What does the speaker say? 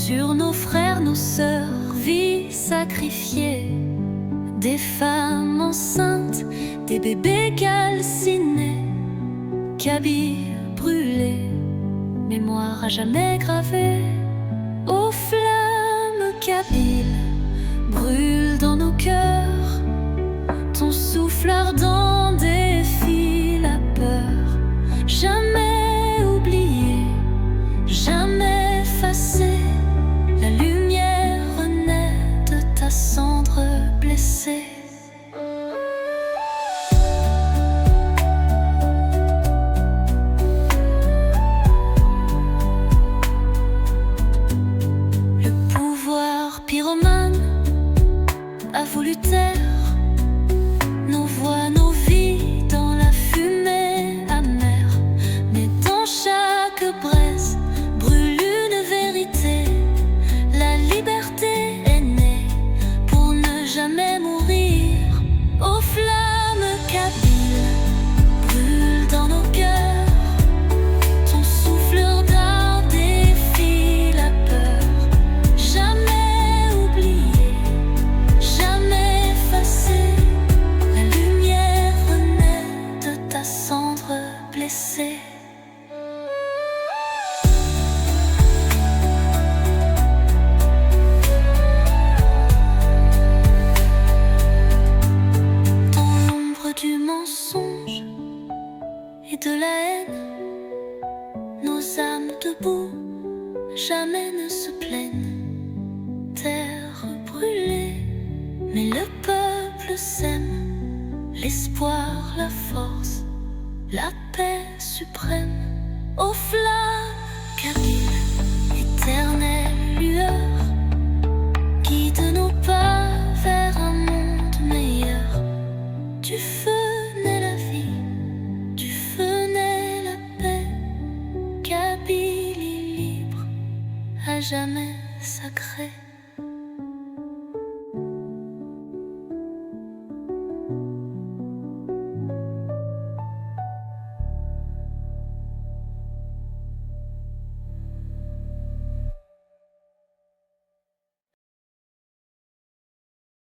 sur nos frères, nos sœurs, vies sacrifiées, des femmes enceintes, des bébés calcinés, Kabyles brûlés, mémoire à jamais gravée. Aux flammes kabyles, brûle dans nos cœurs, ton souffle ardent défie la peur. Jamais oublié, jamais effacé, la lumière renaît de ta cendre blessée. Le pouvoir pyromane a voulu taire nos voix, nos vies dans la fumée amère. Mais dans chaque braise brûle une vérité. La liberté est née pour ne jamais mourir. Aux flammes kabyles, brûle dans nos cœurs, ton souffle ardent défie la peur. Jamais oublié, jamais effacé, la lumière renaît de ta cendre blessée. Dans l'ombre du mensonge et de la haine, nos âmes debout jamais ne se plaignent. Terre brûlée, mais le peuple s'aime. L'espoir, la force, la paix suprême. Aux flammes kabyles, éternelle lueur, guide nos pas vers un monde meilleur. Du feu naît la vie, du feu naît la paix. Kabylie libre, à jamais sacrée.